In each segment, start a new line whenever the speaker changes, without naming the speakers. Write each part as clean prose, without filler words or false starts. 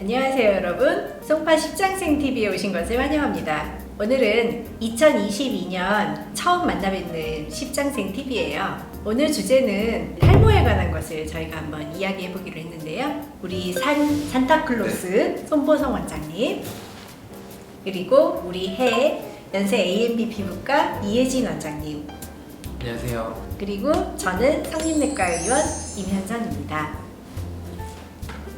안녕하세요 여러분, 송파 십장생TV에 오신 것을 환영합니다. 오늘은 2022년 처음 만나뵙는 십장생TV예요. 오늘 주제는 탈모에 관한 것을 저희가 한번 이야기해 보기로 했는데요. 우리 산타클로스 손보성 원장님, 그리고 우리 해 연세 A&B 피부과 이혜진 원장님,
안녕하세요.
그리고 저는 성림내과 의원 임현선입니다.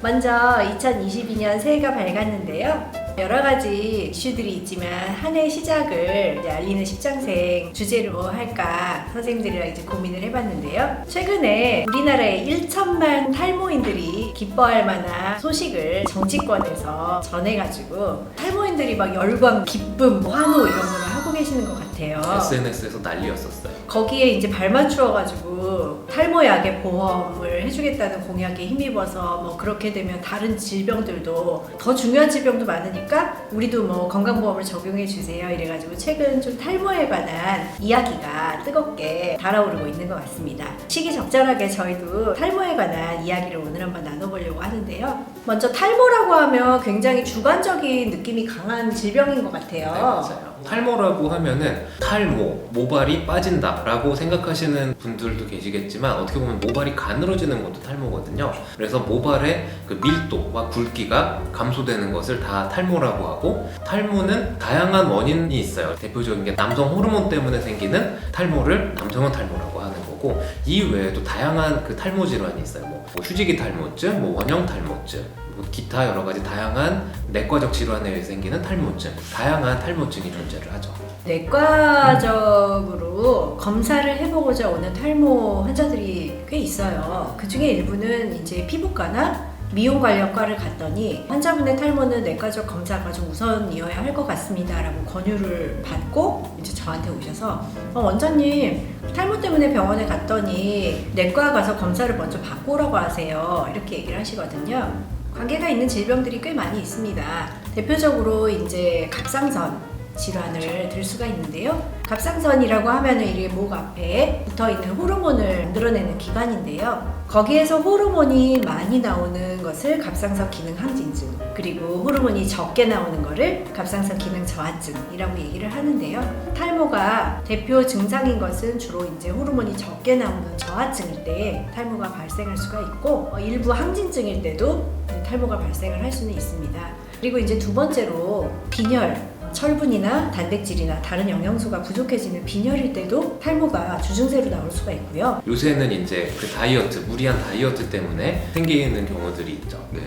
먼저 2022년 새해가 밝았는데요. 여러 가지 이슈들이 있지만 한 해 시작을 이제 알리는 십장생 주제로 뭐 할까 선생님들이랑 이제 고민을 해봤는데요. 최근에 우리나라의 1천만 탈모인들이 기뻐할 만한 소식을 정치권에서 전해가지고 탈모인들이 막 열광, 기쁨, 환호 이런 거를 하고 계시는 것 같아요.
SNS에서 난리였었어요.
거기에 이제 발 맞추어가지고 탈모약의 보험을 해주겠다는 공약에 힘입어서 뭐 그렇게 되면 다른 질병들도 더 중요한 질병도 많으니까 우리도 뭐 건강보험을 적용해 주세요 이래가지고 최근 좀 탈모에 관한 이야기가 뜨겁게 달아오르고 있는 것 같습니다. 시기적절하게 저희도 탈모에 관한 이야기를 오늘 한번 나눠보려고 하는데요. 먼저 탈모라고 하면 굉장히 주관적인 느낌이 강한 질병인 것 같아요.
네, 맞아요. 탈모라고 하면은 탈모, 모발이 빠진다 라고 생각하시는 분들도 계시겠지만 어떻게 보면 모발이 가늘어지는 것도 탈모거든요. 그래서 모발의 그 밀도와 굵기가 감소되는 것을 다 탈모라고 하고, 탈모는 다양한 원인이 있어요. 대표적인 게 남성 호르몬 때문에 생기는 탈모를 남성형 탈모라고 하는 거고, 이 외에도 다양한 그 탈모 질환이 있어요. 뭐 휴지기 탈모증, 뭐 원형 탈모증, 기타 여러 가지 다양한 내과적 질환에 의해 생기는 탈모증, 다양한 탈모증이 존재를 하죠.
내과적으로 검사를 해보고자 오는 탈모 환자들이 꽤 있어요. 그 중에 일부는 이제 피부과나 미용 관련과를 갔더니 환자분의 탈모는 내과적 검사가 좀 우선이어야 할 것 같습니다 라고 권유를 받고 이제 저한테 오셔서 원장님 탈모 때문에 병원에 갔더니 내과 가서 검사를 먼저 받고 오라고 하세요 이렇게 얘기를 하시거든요. 관계가 있는 질병들이 꽤 많이 있습니다. 대표적으로 이제 갑상선 질환을 들 수가 있는데요. 갑상선이라고 하면은 이게 목 앞에 붙어있는 호르몬을 만들어내는 기관인데요. 거기에서 호르몬이 많이 나오는 것을 갑상선 기능 항진증, 그리고 호르몬이 적게 나오는 거를 갑상선 기능 저하증이라고 얘기를 하는데요. 탈모가 대표 증상인 것은 주로 이제 호르몬이 적게 나오는 저하증일 때 탈모가 발생할 수가 있고, 일부 항진증일 때도 탈모가 발생을 할 수는 있습니다. 그리고 이제 두 번째로 빈혈, 철분이나 단백질이나 다른 영양소가 부족해지는 빈혈일 때도 탈모가 주증세로 나올 수가 있고요.
요새는 이제 그 다이어트, 무리한 다이어트 때문에 생기는 경우들이 있죠. 네.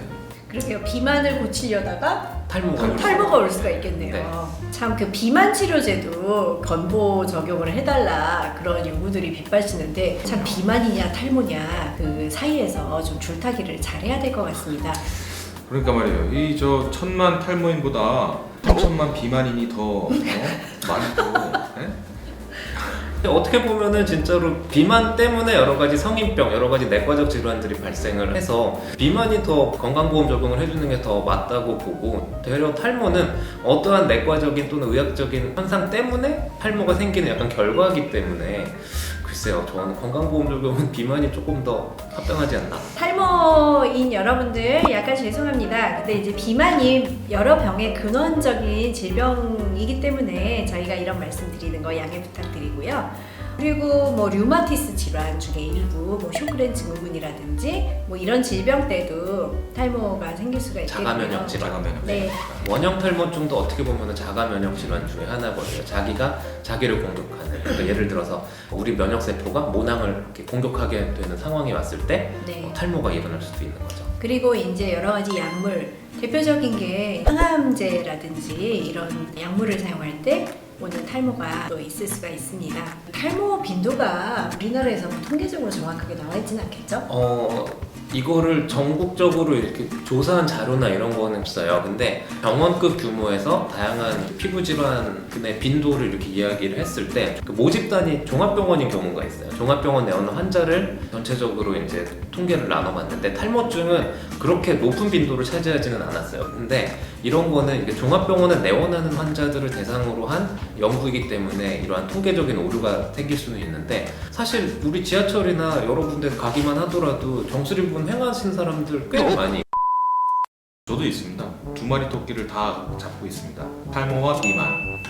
그러게요. 비만을 고치려다가
탈모가
올 수가 있겠네요.
네.
참 그 비만 치료제도 건보 적용을 해달라 그런 요구들이 빗발치는데 참 비만이냐 탈모냐 그 사이에서 좀 줄타기를 잘해야 될 것 같습니다.
그러니까 말이에요. 이 저 1000만 탈모인보다 3000만 비만인이 더 많고.
어떻게 보면은 진짜로 비만 때문에 여러 가지 성인병, 여러 가지 내과적 질환들이 발생을 해서 비만이 더 건강보험 적용을 해주는 게 더 맞다고 보고, 되려 탈모는 어떠한 내과적인 또는 의학적인 현상 때문에 탈모가 생기는 약간 결과이기 때문에 글쎄요, 저는 건강보험 적용은 비만이 조금 더 합당하지 않나?
탈모인 여러분들 약간 죄송합니다. 근데 이제 비만이 여러 병의 근원적인 질병이기 때문에 저희가 이런 말씀 드리는 거 양해 부탁드리고요. 그리고 뭐 류마티스 질환 중에 일부 뭐 쇼그렌 증후군이라든지 뭐 이런 질병 때도 탈모가 생길 수가 있겠고요.
자가면역 질환.
네.
원형 탈모증도 어떻게 보면 자가면역 질환 중에 하나거든요. 자기가 자기를 공격하는. 그러니까 예를 들어서 우리 면역세포가 모낭을 이렇게 공격하게 되는 상황이 왔을 때
네.
탈모가 일어날 수도 있는 거죠.
그리고 이제 여러 가지 약물, 대표적인 게 항암제라든지 이런 약물을 사용할 때 오는 탈모가 또 있을 수가 있습니다. 탈모 빈도가 우리나라에서 통계적으로 정확하게 나와 있지는 않겠죠?
이거를 전국적으로 이렇게 조사한 자료나 이런 거는 없어요. 근데 병원급 규모에서 다양한 피부 질환의 빈도를 이렇게 이야기를 했을 때 그 모집단이 종합병원인 경우가 있어요. 종합병원 내오는 환자를 전체적으로 이제 통계를 나눠봤는데 탈모증은 그렇게 높은 빈도를 차지하지는 않았어요. 근데 이런 거는 이게 종합병원에 내원하는 환자들을 대상으로 한 연구이기 때문에 이러한 통계적인 오류가 생길 수는 있는데, 사실 우리 지하철이나 여러 군데 가기만 하더라도 정수리부분 행하신 사람들 꽤 많이
저도 있습니다. 2마리 토끼를 다 잡고 있습니다. 탈모와 비만.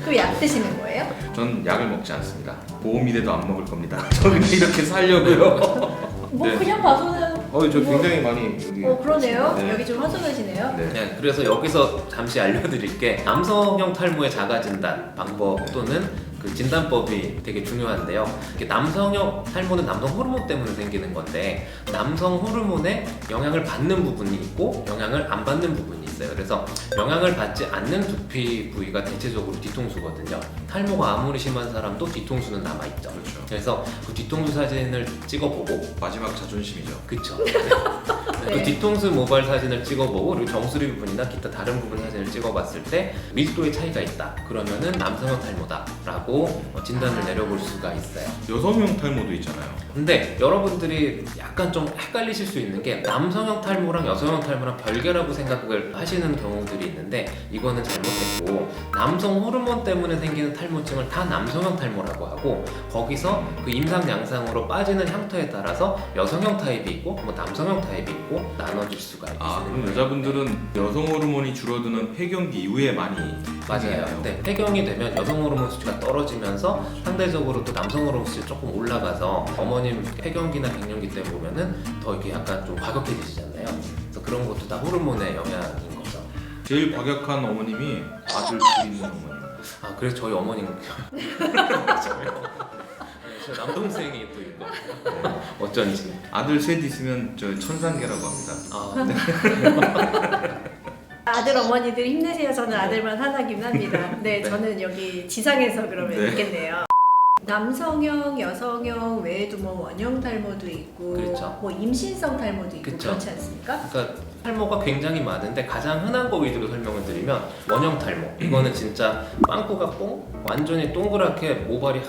그 약 드시는 거예요?
전 약을 먹지 않습니다. 보험이라도 안 먹을 겁니다. 저 그냥 이렇게 살려고요.
뭐
네.
그냥 봐서는
저
뭐-
굉장히 많이 여기.
그러네요.
네.
여기 좀 허전하시네요.
네.
네, 그래서 여기서 잠시 알려드릴 게 남성형 탈모의 자가진단 방법 또는 그 진단법이 되게 중요한데요. 이게 남성형 탈모는 남성 호르몬 때문에 생기는 건데 남성 호르몬에 영향을 받는 부분이 있고 영향을 안 받는 부분이 있어요. 그래서 영향을 받지 않는 두피 부위가 대체적으로 뒤통수거든요. 탈모가 아무리 심한 사람도 뒤통수는 남아있죠.
그렇죠.
그래서 그 뒤통수 사진을 찍어보고
마지막 자존심이죠.
그쵸.
네.
그 뒤통수 모발 사진을 찍어보고 그리고 정수리 부분이나 기타 다른 부분 사진을 찍어봤을 때 밀도의 차이가 있다. 그러면은 남성형 탈모다라고 진단을 내려볼 수가 있어요.
여성용 탈모도 있잖아요.
근데 여러분들이 약간 좀 헷갈리실 수 있는 게 남성형 탈모랑 여성형 탈모랑 별개라고 생각을 하시는 경우들이 있는데 이거는 잘못됐고 남성 호르몬 때문에 생기는 탈모증을 다 남성형 탈모라고 하고 거기서 그 임상 양상으로 빠지는 형태에 따라서 여성형 타입이 있고 뭐 남성형 타입이 있고 나눠질 수가 있어요.
그럼 여자분들은 여성 호르몬이 줄어드는 폐경기 이후에 많이
맞아요.
생기나요?
네, 폐경이 되면 여성 호르몬 수치가 떨어지면서 상대적으로 또 남성 호르몬 수치 조금 올라가서 어머님 폐경기나 갱년기 때 보면은 더 이렇게 약간 좀 과격해지시잖아요. 그래서 그런 것도 다 호르몬의 영향인 거죠.
제일 과격한 어머님이 아들 둘 있는 어머님.
아, 그래서 저희 어머니는 저 남동생이 또 있거든요. 어쩐지.
아들 셋 있으면 저 천상계라고 합니다.
아, 네.
아들 어머니들 힘내세요. 저는 아들만 하나긴 합니다. 네,
네.
저는 여기 지상에서 그러면
네.
있겠네요. 남성형, 여성형 외에도 뭐 원형 탈모도 있고,
그렇죠.
뭐 임신성 탈모도 있고
그렇죠.
그렇지 않습니까?
그러니까 탈모가 굉장히 많은데 가장 흔한 거 위주로 설명을 드리면 원형 탈모. 이거는 진짜 빵꾸가 뽕 완전히 동그랗게 모발이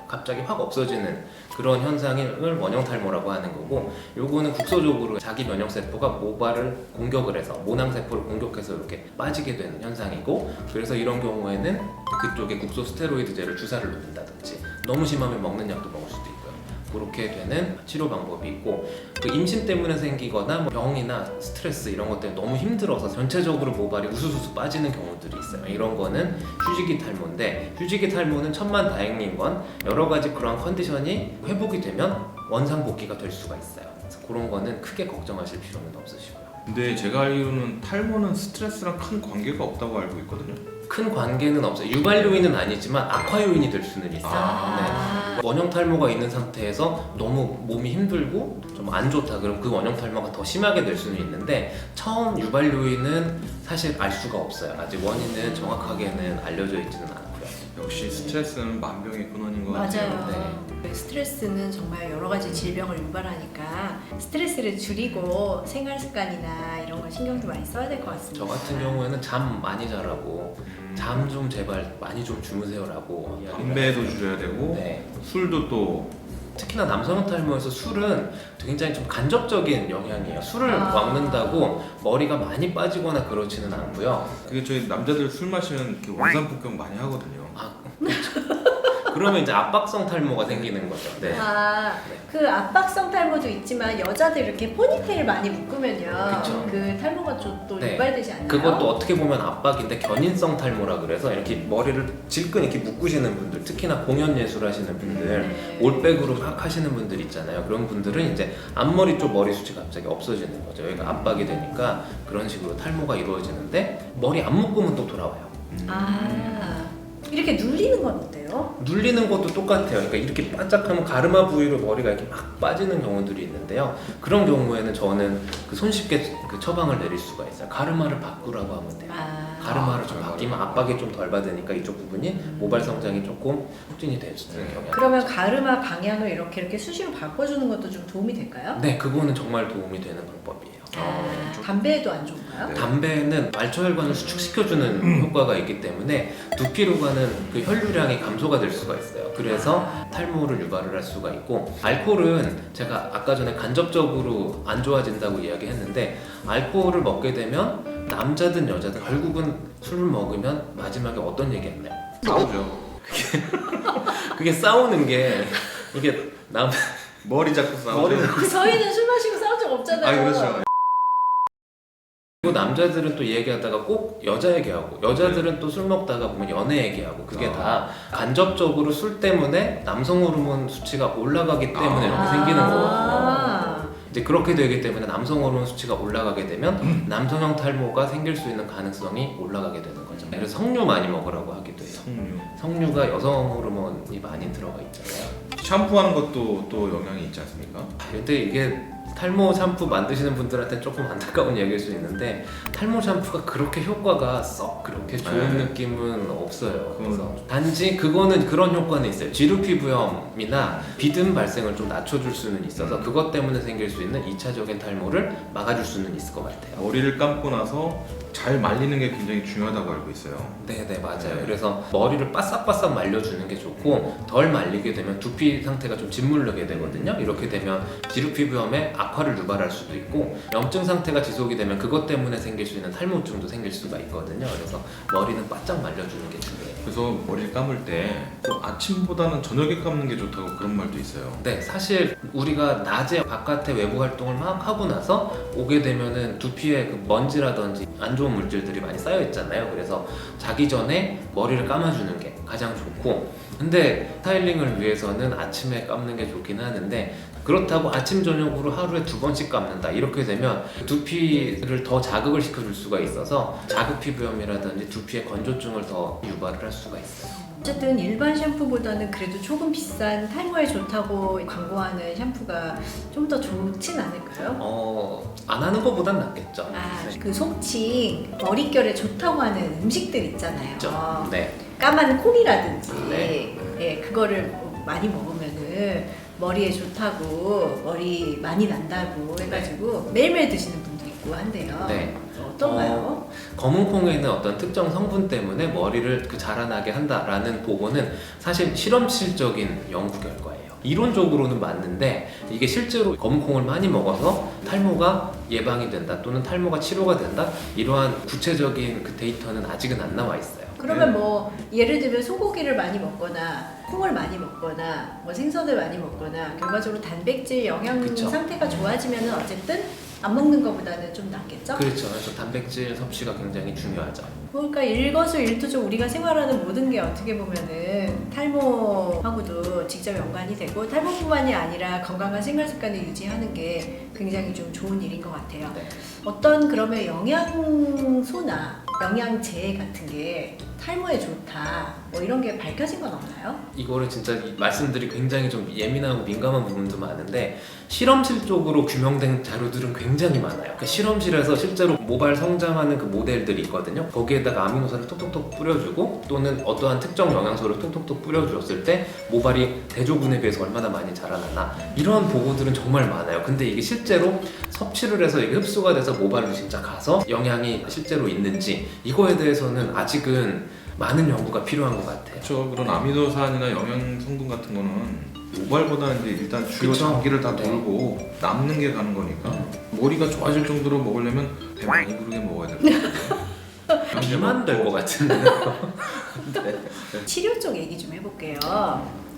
갑자기 확 없어지는 그런 현상을 원형 탈모라고 하는 거고, 요거는 국소적으로 자기 면역 세포가 모발을 공격을 해서 모낭 세포를 공격해서 이렇게 빠지게 되는 현상이고, 그래서 이런 경우에는 그쪽에 국소 스테로이드제를 주사를 놓는다든지 너무 심하면 먹는 약도 먹을 수도 있고요. 그렇게 되는 치료 방법이 있고, 그 임신 때문에 생기거나 뭐 병이나 스트레스 이런 것 때문에 너무 힘들어서 전체적으로 모발이 우수수수 빠지는 경우들이 있어요. 이런 거는 휴지기 탈모인데, 휴지기 탈모는 천만다행인 건 여러 가지 그런 컨디션이 회복이 되면 원상복귀가 될 수가 있어요. 그래서 그런 거는 크게 걱정하실 필요는 없으시고요.
근데 제가 알기로는 탈모는 스트레스랑 큰 관계가 없다고 알고 있거든요.
큰 관계는 없어요. 유발 요인은 아니지만 악화 요인이 될 수는 있어요.
아.
네. 원형 탈모가 있는 상태에서 너무 몸이 힘들고 좀 안 좋다. 그럼 그 원형 탈모가 더 심하게 될 수는 있는데, 처음 유발 요인은 사실 알 수가 없어요. 아직 원인은 정확하게는 알려져 있지는 않고요.
역시 스트레스는 만병의 근원인 것 같아요.
맞아요. 그 스트레스는 정말 여러 가지 질병을 유발하니까 스트레스를 줄이고 생활 습관이나 이런 걸 신경도 많이 써야 될 것 같습니다.
저 같은 경우에는 잠 많이 자라고 잠 좀 제발 많이 좀 주무세요라고 이야기를
담배도
하죠.
줄여야 되고
네.
술도 또
특히나 남성형 탈모에서 술은 굉장히 좀 간접적인 영향이에요. 술을
아.
먹는다고 머리가 많이 빠지거나 그렇지는 않고요.
그게 저희 남자들 술 마시면 이렇게 원산폭격 많이 하거든요.
아, 그렇죠. 그러면 이제 압박성 탈모가 생기는 거죠. 네.
아, 그 압박성 탈모도 있지만 여자들 이렇게 포니테일 많이 묶으면요.
그쵸.
그 탈모가 좀 또
네.
유발되지 않나요?
그것도 어떻게 보면 압박인데 견인성 탈모라 그래서 이렇게 머리를 질끈 이렇게 묶으시는 분들, 특히나 공연 예술 하시는 분들,
네.
올백으로 막 하시는 분들 있잖아요. 그런 분들은 이제 앞머리 쪽 머리 숱이 갑자기 없어지는 거죠. 여기가 압박이 되니까 그런 식으로 탈모가 이루어지는데, 머리 안 묶으면 또 돌아와요.
아, 이렇게 눌리는 건 어때요?
눌리는 것도 똑같아요. 그러니까 이렇게 반짝하면 가르마 부위로 머리가 이렇게 막 빠지는 경우들이 있는데요. 그런 경우에는 저는 그 손쉽게 그 처방을 내릴 수가 있어요. 가르마를 바꾸라고 하면 돼요. 가르마를 좀 바뀌면 압박이 좀 덜 받으니까 이쪽 부분이 모발 성장이 조금 촉진이 될 수 있는 경향이.
그러면 가르마 방향을 이렇게 수시로 바꿔주는 것도 좀 도움이 될까요?
네, 그거는 정말 도움이 되는 방법이에요.
담배에도 안 좋은가요?
네.
담배는 말초혈관을 수축시켜주는 효과가 있기 때문에 두피로 가는 그 혈류량이 감소가 될 수가 있어요. 그래서 탈모를 유발을 할 수가 있고, 알코올은 제가 아까 전에 간접적으로 안 좋아진다고 이야기했는데, 알코올을 먹게 되면 남자든 여자든 결국은 술을 먹으면 마지막에 어떤 얘기 했나요?
싸우죠.
그게 싸우는 게 이게
머리 잡고 싸우죠.
머리
그 저희는 술 마시고 싸운 적 없잖아요.
아 그렇죠.
그리고 남자들은 또 얘기하다가 꼭 여자 얘기하고 여자들은 또 술 먹다가 보면 연애 얘기하고 그게 다 간접적으로 술 때문에 남성 호르몬 수치가 올라가기 때문에 이렇게 생기는 거거든요. 이제 그렇게 되기 때문에 남성 호르몬 수치가 올라가게 되면 남성형 탈모가 생길 수 있는 가능성이 올라가게 되는 거죠. 그래서 석류 많이 먹으라고 하기도 해요. 석류가 여성 호르몬이 많이 들어가 있잖아요.
샴푸하는 것도 또 영향이 있지 않습니까?
근데 이게 탈모 샴푸 만드시는 분들한테 조금 안타까운 얘기일 수 있는데 탈모 샴푸가 그렇게 효과가 썩 그렇게 좋은
네.
느낌은 없어요. 그래서 단지 그거는 그런 효과는 있어요. 지루 피부염이나 비듬 발생을 좀 낮춰줄 수는 있어서 그것 때문에 생길 수 있는 2차적인 탈모를 막아줄 수는 있을 것 같아요.
머리를 감고 나서 잘 말리는 게 굉장히 중요하다고 알고 있어요.
네네 맞아요.
네.
그래서 머리를 바싹바싹 말려주는 게 좋고 덜 말리게 되면 두피 상태가 좀 짓무르게 되거든요. 이렇게 되면 지루 피부염에 악화를 유발할 수도 있고 염증 상태가 지속이 되면 그것 때문에 생길 수 있는 탈모증도 생길 수가 있거든요. 그래서 머리는 바짝 말려주는 게 중요해요.
그래서 머리를 감을 때 또 아침보다는 저녁에 감는 게 좋다고 그런 말도 있어요.
네, 사실 우리가 낮에 바깥에 외부 활동을 막 하고 나서 오게 되면은 두피에 그 먼지라든지 안 좋은 물질들이 많이 쌓여 있잖아요. 그래서 자기 전에 머리를 감아주는 게 가장 좋고, 근데 스타일링을 위해서는 아침에 감는 게 좋긴 하는데 그렇다고 아침 저녁으로 하루에 2번씩 감는다 이렇게 되면 두피를 더 자극을 시켜줄 수가 있어서 자극 피부염이라든지 두피의 건조증을 더 유발을 할 수가 있어요.
어쨌든 일반 샴푸보다는 그래도 조금 비싼 탈모에 좋다고 광고하는 샴푸가 좀 더 좋진 않을까요?
안 하는 것보단 낫겠죠.
그 속칭 머릿결에 좋다고 하는 음식들 있잖아요.
그렇죠. 네.
까만 콩이라든지
네.
예, 그거를 많이 먹으면은 머리에 좋다고 머리 많이 난다고 해가지고 매일매일 드시는 분도 있고 한대요.
네.
어떤가요?
검은 콩에는 어떤 특정 성분 때문에 머리를 자라나게 한다라는 보고는 사실 실험실적인 연구 결과예요. 이론적으로는 맞는데 이게 실제로 검은 콩을 많이 먹어서 탈모가 예방이 된다 또는 탈모가 치료가 된다 이러한 구체적인 그 데이터는 아직은 안 나와 있어요.
그러면 뭐 예를 들면 소고기를 많이 먹거나 콩을 많이 먹거나 뭐 생선을 많이 먹거나 결과적으로 단백질 영양
그쵸.
상태가 좋아지면은 어쨌든 안 먹는 것보다는 좀 낫겠죠?
그렇죠. 그래서 단백질 섭취가 굉장히 중요하죠.
그러니까 일거수일투족 우리가 생활하는 모든 게 어떻게 보면은 탈모하고도 직접 연관이 되고 탈모뿐만이 아니라 건강한 생활 습관을 유지하는 게 굉장히 좀 좋은 일인 것 같아요.
네.
어떤 그러면 영양소나 영양제 같은 게 탈모에 좋다 뭐 이런 게 밝혀진 건 없나요?
이거를 진짜 말씀들이 굉장히 좀 예민하고 민감한 부분도 많은데 실험실 쪽으로 규명된 자료들은 굉장히 많아요. 그 실험실에서 실제로 모발 성장하는 그 모델들이 있거든요. 거기에다가 아미노산을 톡톡톡 뿌려주고 또는 어떠한 특정 영양소를 톡톡톡 뿌려주었을 때 모발이 대조군에 비해서 얼마나 많이 자라나나 이런 보고들은 정말 많아요. 근데 이게 실제로 섭취를 해서 이게 흡수가 돼서 모발로 진짜 가서 영향이 실제로 있는지 이거에 대해서는 아직은 많은 연구가 필요한 것 같아요.
그렇죠. 그런 아미노산이나 영양 성분 같은 거는 모발보다는 이제 일단 주요
그쵸.
장기를 다
네.
돌고 남는 게 가는 거니까 머리가 좋아질 정도로 먹으려면 배 많이 부르게 먹어야 될 것 같아요.
비만 될 것 같은데.
치료 쪽 얘기 좀 해볼게요.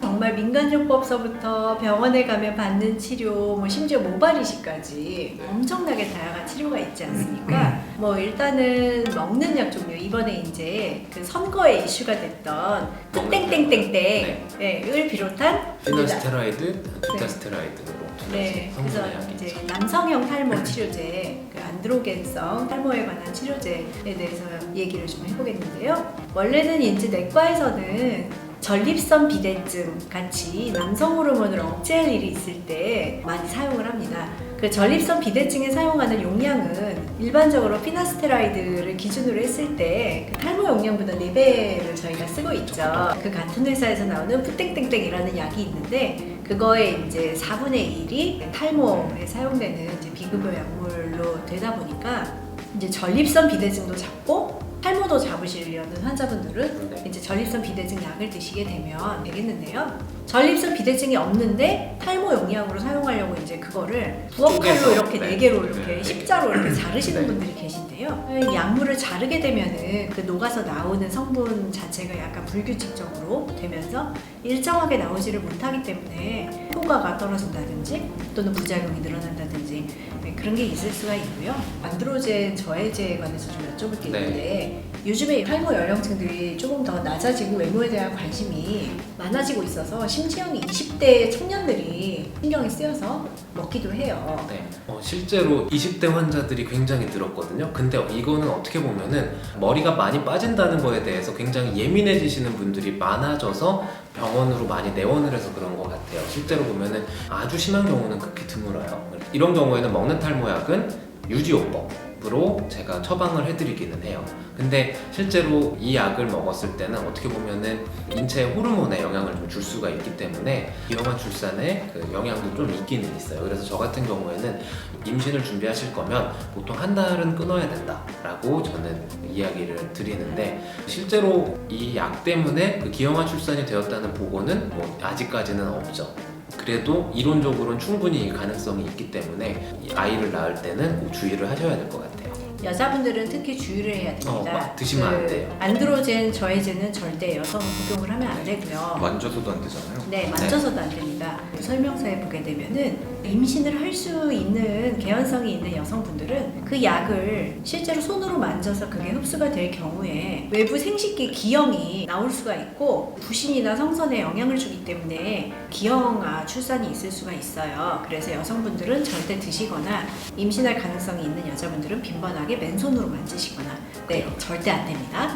정말 민간요법서부터 병원에 가면 받는 치료, 뭐 심지어 모발 이식까지 엄청나게 다양한 치료가 있지 않습니까? 뭐 일단은 먹는 약 종류 이번에 이제 그 선거에 이슈가 됐던 그 땡땡땡땡을 비롯한
피너스테라이드, 두타스테라이드 등으로
네, 그래서
성분의 약이죠.
이제 남성형 탈모 치료제, 그 안드로겐성 탈모에 관한 치료제에 대해서 얘기를 좀 해보겠는데요. 원래는 이제 내과에서는 전립선 비대증 같이 남성 호르몬을 억제할 일이 있을 때 많이 사용을 합니다. 그 전립선 비대증에 사용하는 용량은 일반적으로 피나스테라이드를 기준으로 했을 때 그 탈모 용량보다 4배를 저희가 쓰고 있죠. 그 같은 회사에서 나오는 푸땡땡땡이라는 약이 있는데 그거의 이제 4분의 1이 탈모에 사용되는 이제 비급여 약물로 되다 보니까 이제 전립선 비대증도 잡고 탈모도 잡으시려는 환자분들은
네.
이제 전립선 비대증 약을 드시게 되면 되겠는데요. 전립선 비대증이 없는데 탈모 용량으로 사용하려고 이제 그거를 부엌칼로
쪼개서,
이렇게
네.
네 개로 이렇게
네.
십자로 이렇게 자르시는
네.
분들이 계신데요. 이 약물을 자르게 되면은 그 녹아서 나오는 성분 자체가 약간 불규칙적으로 되면서 일정하게 나오지를 못하기 때문에 효과가 떨어진다든지 또는 부작용이 늘어난다든지 네, 그런 게 있을 수가 있고요. 안드로젠 저해제에 관해서 좀 여쭤볼 게 있는데 요즘에 탈모 연령층들이 조금 더 낮아지고 외모에 대한 관심이 많아지고 있어서 심지어는 20대 청년들이 신경이 쓰여서 먹기도 해요.
네. 실제로 20대 환자들이 굉장히 늘었거든요. 근데 이거는 어떻게 보면은 머리가 많이 빠진다는 거에 대해서 굉장히 예민해지시는 분들이 많아져서 병원으로 많이 내원을 해서 그런 것 같아요. 실제로 보면은 아주 심한 경우는 극히 드물어요. 이런 경우에는 먹는 탈모약은 유지요법으로 제가 처방을 해드리기는 해요. 근데 실제로 이 약을 먹었을 때는 어떻게 보면은 인체 호르몬에 영향을 좀 줄 수가 있기 때문에 기형아 출산에 그 영향도 좀 있기는 있어요. 그래서 저 같은 경우에는 임신을 준비하실 거면 보통 한 달은 끊어야 된다라고 저는 이야기를 드리는데 실제로 이 약 때문에 그 기형아 출산이 되었다는 보고는 뭐 아직까지는 없죠. 그래도 이론적으로는 충분히 가능성이 있기 때문에 이 아이를 낳을 때는 꼭 주의를 하셔야 될 것 같아요.
여자분들은 특히 주의를 해야 됩니다.
막 드시면 안 돼요.
안드로젠 저해제는 절대 여성 복용을 하면 안 되고요.
만져서도 안 되잖아요.
네, 만져서도 안 됩니다. 설명서에 보게 되면은 임신을 할 수 있는 개연성이 있는 여성분들은 그 약을 실제로 손으로 만져서 그게 흡수가 될 경우에 외부 생식기 기형이 나올 수가 있고 부신이나 성선에 영향을 주기 때문에 기형아 출산이 있을 수가 있어요. 그래서 여성분들은 절대 드시거나 임신할 가능성이 있는 여자분들은 빈번하게 맨손으로 만지시거나 네, 절대 안 됩니다.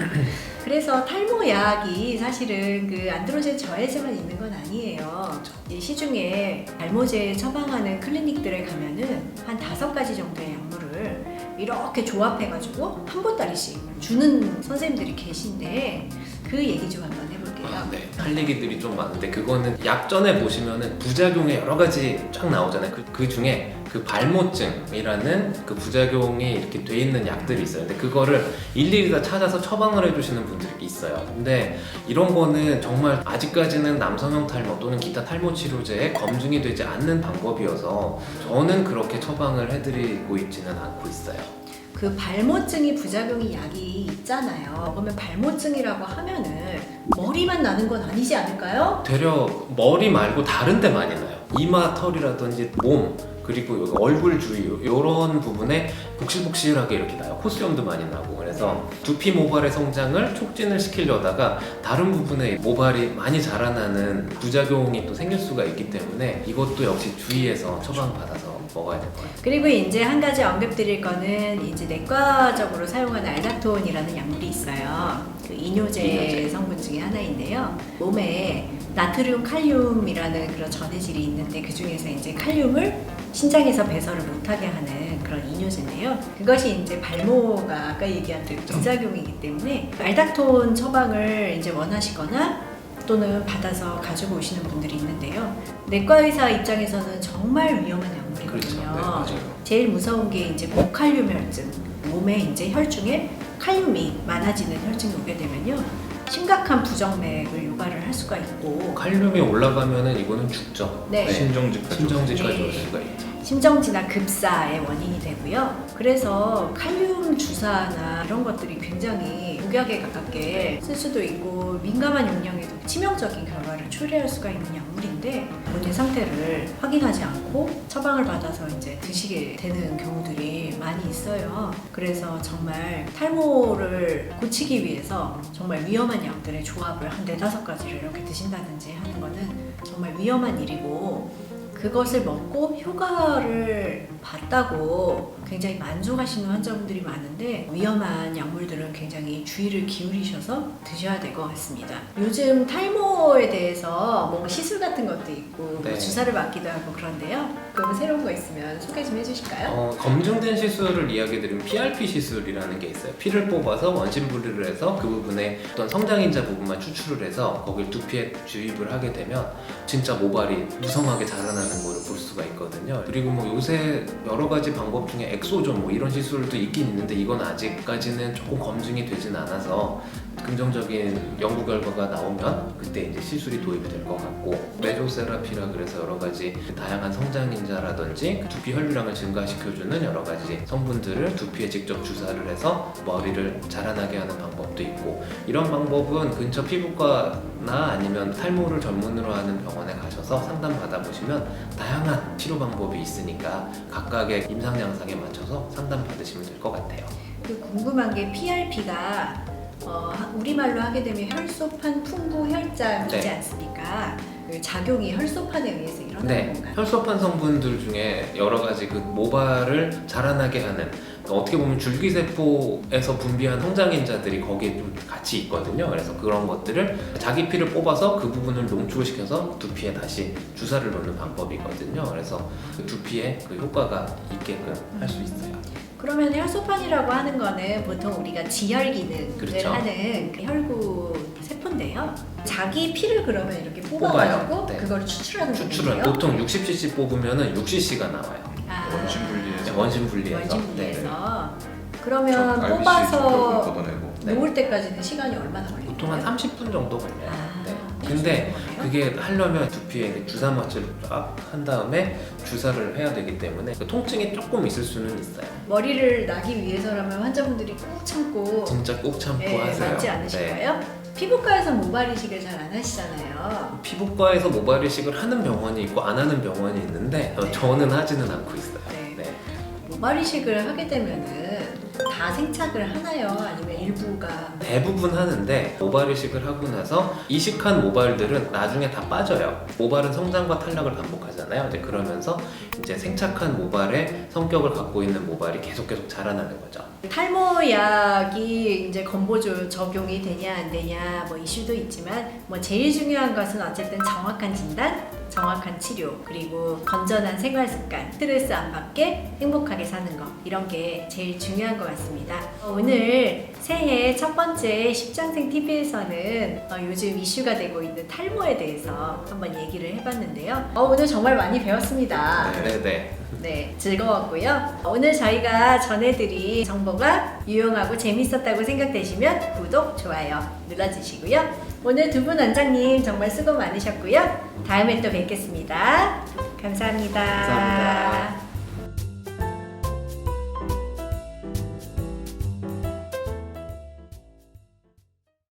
그래서 탈모약이 사실은 그 안드로젠 저해제만 있는 건 아니에요. 이 시중에 발모제 처방하는 클리닉들에 가면은 한 5가지 정도의 약물을 이렇게 조합해가지고 한 보따리씩 주는 선생님들이 계신데 그 얘기 좀 한번 해볼게요.
네. 할 얘기들이 좀 많은데 그거는 약전에 보시면은 부작용의 여러 가지 쫙 나오잖아요. 그 중에 그 발모증이라는 그 부작용이 이렇게 돼 있는 약들이 있어요. 근데 그거를 일일이 다 찾아서 처방을 해주시는 분들이 있어요. 근데 이런 거는 정말 아직까지는 남성형 탈모 또는 기타 탈모 치료제에 검증이 되지 않는 방법이어서 저는 그렇게 처방을 해드리고 있지는 않고 있어요.
그 발모증이 부작용이 약이 있잖아요. 그러면 발모증이라고 하면은 머리만 나는 건 아니지 않을까요?
되려 머리 말고 다른 데 많이 나요. 이마 털이라든지 몸 그리고 여기 얼굴 주위 이런 부분에 복실복실하게 이렇게 나요. 콧수염도 많이 나고 그래서 두피 모발의 성장을 촉진을 시키려다가 다른 부분에 모발이 많이 자라나는 부작용이 또 생길 수가 있기 때문에 이것도 역시 주의해서 처방받아서 먹어야 될 것 같아요.
그리고 이제 한 가지 언급드릴 거는 이제 내과적으로 사용하는 알닥톤이라는 약물이 있어요. 그 이뇨제 성분 중에 하나인데요. 몸에 나트륨, 칼륨이라는 그런 전해질이 있는데 그 중에서 이제 칼륨을 신장에서 배설을 못하게 하는 그런 이뇨제인데요. 그것이 이제 발모가 아까 얘기한 그 부작용이기 때문에 알닥톤 처방을 이제 원하시거나 또는 받아서 가지고 오시는 분들이 있는데요. 내과 의사 입장에서는 정말 위험한 약물이거든요.
그렇죠. 네, 맞아요.
제일 무서운 게 이제 고칼륨 혈증. 몸에 이제 혈중에 칼륨이 많아지는 혈증이 오게 되면요. 심각한 부정맥을 유발을 할 수가 있고
칼륨이 올라가면은 이거는 죽죠.
네.
심정지까지.
심정지까지
네.
올 수가 있죠.
심정지나 급사의 원인이 되고요. 그래서 칼륨 주사나 이런 것들이 굉장히 독약에 가깝게 쓸 수도 있고 민감한 용량에도 치명적인 결과를 초래할 수가 있는 약물인데 본인 상태를 확인하지 않고 처방을 받아서 이제 드시게 되는 경우들이 많이 있어요. 그래서 정말 탈모를 고치기 위해서 정말 위험한 약들의 조합을 한 4-5가지를 이렇게 드신다든지 하는 거는 정말 위험한 일이고 그것을 먹고 효과를 봤다고 굉장히 만족하시는 환자분들이 많은데 위험한 약물들은 굉장히 주의를 기울이셔서 드셔야 될 것 같습니다. 요즘 탈모에 대해서 뭔가 시술 같은 것도 있고 뭐
네.
주사를 맞기도 하고 그런데요. 그러면 새로운 거 있으면 소개 좀 해주실까요?
검증된 시술을 이야기드리면 PRP 시술이라는 게 있어요. 피를 뽑아서 원심 분리를 해서 그 부분에 어떤 성장인자 부분만 추출을 해서 거길 두피에 주입을 하게 되면 진짜 모발이 무성하게 자라나는 된다는 걸 볼 수가 있거든요. 그리고 뭐 요새 여러 가지 방법 중에 엑소존 뭐 이런 시술도 있긴 있는데 이건 아직까지는 조금 검증이 되진 않아서 긍정적인 연구 결과가 나오면 그때 이제 시술이 도입이 될 것 같고, 메조세라피라 그래서 여러 가지 다양한 성장인자라든지 두피 혈류량을 증가시켜주는 여러 가지 성분들을 두피에 직접 주사를 해서 머리를 자라나게 하는 방법도 있고, 이런 방법은 근처 피부과나 아니면 탈모를 전문으로 하는 병원에 가셔서 상담 받아보시면 다양한 치료 방법이 있으니까 각각의 임상 양상에 맞춰서 상담 받으시면 될 것 같아요.
그 궁금한 게 PRP가 우리말로 하게 되면 혈소판 풍부 혈장이지
네.
않습니까? 그 작용이 혈소판에 의해서 일어나는
네,
건가요?
혈소판 성분들 중에 여러 가지 그 모발을 자라나게 하는, 어떻게 보면 줄기세포에서 분비한 성장인자들이 거기에 좀 같이 있거든요. 그래서 그런 것들을 자기 피를 뽑아서 그 부분을 농축을 시켜서 두피에 다시 주사를 놓는 방법이거든요. 그래서 그 두피에 그 효과가 있게끔 할 수 있어요.
그러면 혈소판이라고 하는 거는 보통 우리가 지혈 기능을
그렇죠.
하는 그 혈구 세포인데요. 자기 피를 그러면 이렇게 뽑아가지고
뽑아요. 네.
그걸 추출하는
추출은
거예요?
보통 60cc 뽑으면은 6cc가 나와요.
원심 분리해서.
네, 원심 분리해서.
원심
네.
분리해서. 그러면
RBC
뽑아서
걷어내고.
네.
놓을 때까지는 시간이 얼마나 걸려요?
보통 한 30분 정도 걸려요.
아,
네.
네.
근데
거예요?
그게 하려면 두피에 주사 마취를 쫙 한 다음에 주사를 해야 되기 때문에 그 통증이 조금 있을 수는 있어요.
머리를 나기 위해서라면 환자분들이 꾹 참고
진짜 꼭 참고 하세요.
맞지
네.
않으실까요? 피부과에서 모발 이식을 잘 안 하시잖아요.
피부과에서 모발 이식을 하는 병원이 있고 안 하는 병원이 있는데
네.
저는 하지는 않고 있어요.
네.
네.
모발 이식을 하게 되면은 다 생착을 하나요? 아니면 일부가?
대부분 하는데 모발 이식을 하고 나서 이식한 모발들은 나중에 다 빠져요. 모발은 성장과 탈락을 반복하잖아요. 이제 그러면서 이제 생착한 모발의 성격을 갖고 있는 모발이 계속 자라나는 거죠.
탈모약이 이제 건보조 적용이 되냐 안 되냐 뭐 이슈도 있지만 뭐 제일 중요한 것은 어쨌든 정확한 진단, 정확한 치료, 그리고 건전한 생활 습관, 스트레스 안 받게 행복하게 사는 거, 이런 게 제일 중요한 것 같습니다. 오늘 새해 첫 번째 십장생 TV에서는 요즘 이슈가 되고 있는 탈모에 대해서 한번 얘기를 해봤는데요. 오늘 정말 많이 배웠습니다.
네네.
네, 즐거웠고요. 오늘 저희가 전해드린 정보가 유용하고 재밌었다고 생각되시면 구독, 좋아요 눌러주시고요. 오늘 두 분 원장님 정말 수고 많으셨고요. 다음에 또 뵙겠습니다. 감사합니다.
감사합니다.